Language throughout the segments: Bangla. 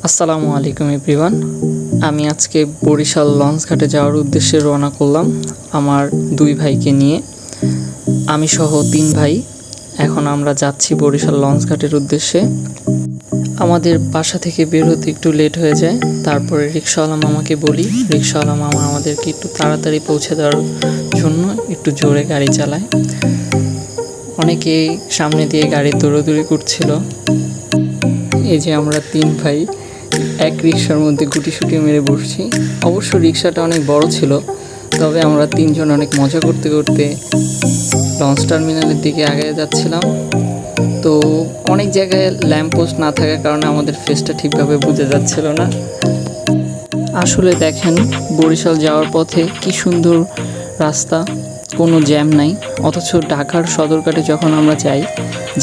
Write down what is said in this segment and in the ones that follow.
আসসালামু আলাইকুম এভরিওয়ান। আমি আজকে বরিশাল লঞ্চ ঘাটে যাওয়ার উদ্দেশ্যে রওনা করলাম আমার দুই ভাইকে নিয়ে। আমি সহ 3 ভাই। এখন আমরা যাচ্ছি বরিশাল লঞ্চ ঘাটের উদ্দেশ্যে। আমাদের বাসা থেকে বের হতে একটু লেট হয়ে যায়। তারপরে রিক্সাওয়ালা মামাকে বলি, রিক্সাওয়ালা মামা আমাদেরকে একটু তাড়াতাড়ি পৌঁছে দেওয়ার জন্য একটু জোরে গাড়ি চালায়। অনেকেই সামনে দিয়ে গাড়ি দৌড়াদৌড়ি করছিল। এই যে আমরা 3 ভাই এক রিক্সার মধ্যে গুটিসুটি মেরে বসছি। অবশ্য রিক্সাটা অনেক বড় ছিল, তবে আমরা 3 জন অনেক মজা করতে করতে লঞ্চ টার্মিনালের দিকে আগে যাচ্ছিলাম। তো অনেক জায়গায় ল্যাম্পপোস্ট না থাকার কারণে আমাদের ফেসটা ঠিকভাবে বোঝা যাচ্ছিল না। আসলে দেখেন, বরিশাল যাওয়ার পথে কি সুন্দর রাস্তা, কোনো জ্যাম নাই। অথচ ঢাকার সদরঘাটে যখন আমরা যাই,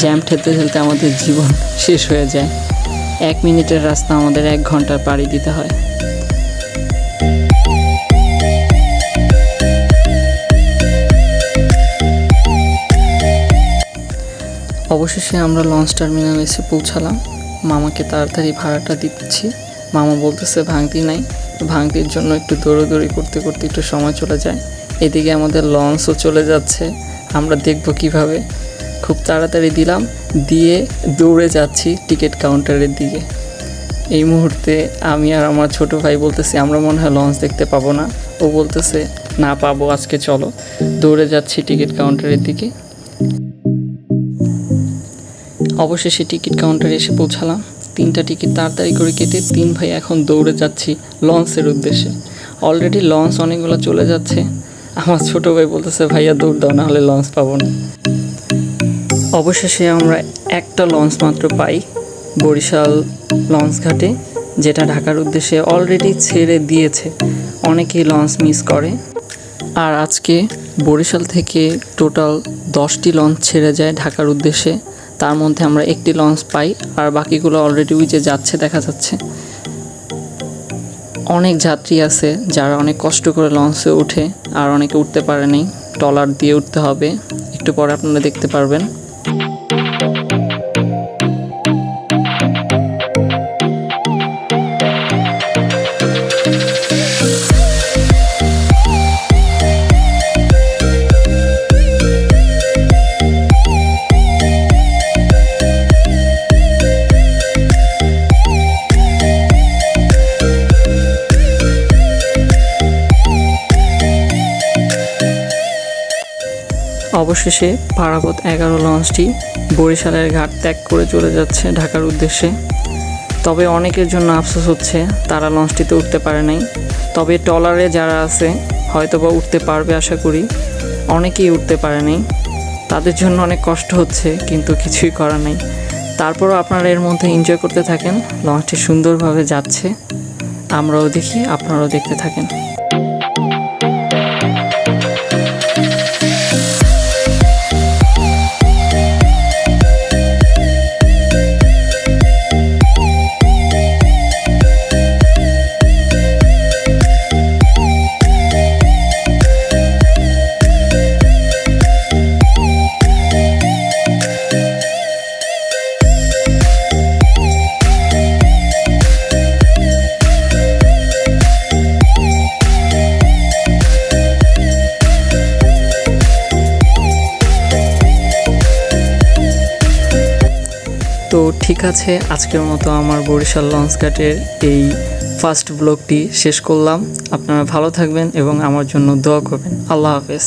জ্যাম ঠেলতে ঠেলতে আমাদের জীবন শেষ হয়ে যায়। 1 মিনিটের রাস্তা আমাদের 1 ঘন্টার পাড়ি দিতে হয়। অবশেষে আমরা লঞ্চ টার্মিনাল এসে পৌঁছালাম। মামাকে তাড়াতাড়ি ভাড়াটা দিচ্ছি। মামা বলতেছে ভাঙতি নাই। ভাঙতির জন্য একটু দৌড়াদৌড়ি করতে করতে একটু সময় চলে যায়। এদিকে আমাদের লঞ্চও চলে যাচ্ছে। আমরা দেখব কিভাবে। খুব তাড়াতাড়ি দিলাম, দিয়ে দৌড়ে যাচ্ছি টিকিট কাউন্টারের দিকে। এই মুহূর্তে আমি আর আমার ছোট ভাই বলতেছি আমরা মনে হয় লঞ্চ দেখতে পাবো না। ও বলতেছে না, পাবো, আজকে চলো। দৌড়ে যাচ্ছি টিকিট কাউন্টারের দিকে। অবশেষে টিকিট কাউন্টারে এসে পৌঁছালাম। 3টা টিকিট তাড়াতাড়ি করে কেটে 3 ভাই এখন দৌড়ে যাচ্ছি লঞ্চের উদ্দেশ্যে। অলরেডি লঞ্চ অনেকগুলো চলে যাচ্ছে। আমার ছোট ভাই বলতেছে ভাইয়া দৌড় দাও, না হলে লঞ্চ পাবো না। অবশেষে আমরা একটা লঞ্চ মাত্র পাই বরিশাল লঞ্চ ঘাটে, যেটা ঢাকার উদ্দেশ্যে অলরেডি ছেড়ে দিয়েছে। অনেকেই লঞ্চ মিস করে। আর আজকে বরিশাল থেকে টোটাল 10টি লঞ্চ ছেড়ে যায় ঢাকার উদ্দেশ্যে। তার মধ্যে আমরা একটি লঞ্চ পাই, আর বাকিগুলো অলরেডি ওই যে যাচ্ছে দেখা যাচ্ছে। অনেক যাত্রী আছে যারা অনেক কষ্ট করে লঞ্চে ওঠে, আর অনেকে উঠতে পারেনি। ট্রলার দিয়ে উঠতে হবে, একটু পরে আপনারা দেখতে পারবেন। অবশেষে পারাবত 11 লঞ্চটি বরিশালের ঘাট ত্যাগ করে চলে যাচ্ছে ঢাকার উদ্দেশ্যে। তবে অনেকের জন্য আফসোস হচ্ছে, তারা লঞ্চটিতে উঠতে পারে নাই। তবে ট্রলারে যারা আছে হয়তোবা উঠতে পারবে আশা করি। অনেকেই উঠতে পারে নাই, তাদের জন্য অনেক কষ্ট হচ্ছে, কিন্তু কিছুই করার নেই। তারপরও আপনারা এর মধ্যে এনজয় করতে থাকেন। লঞ্চটি সুন্দরভাবে যাচ্ছে, আমরাও দেখি, আপনারাও দেখতে থাকেন। তো ঠিক আছে, আজকের মতো আমার বরিশাল লঞ্চ ঘাটের এই ফার্স্ট ব্লগটি শেষ করলাম। আপনারা ভালো থাকবেন এবং আমার জন্য দোয়া করবেন। আল্লাহ হাফেজ।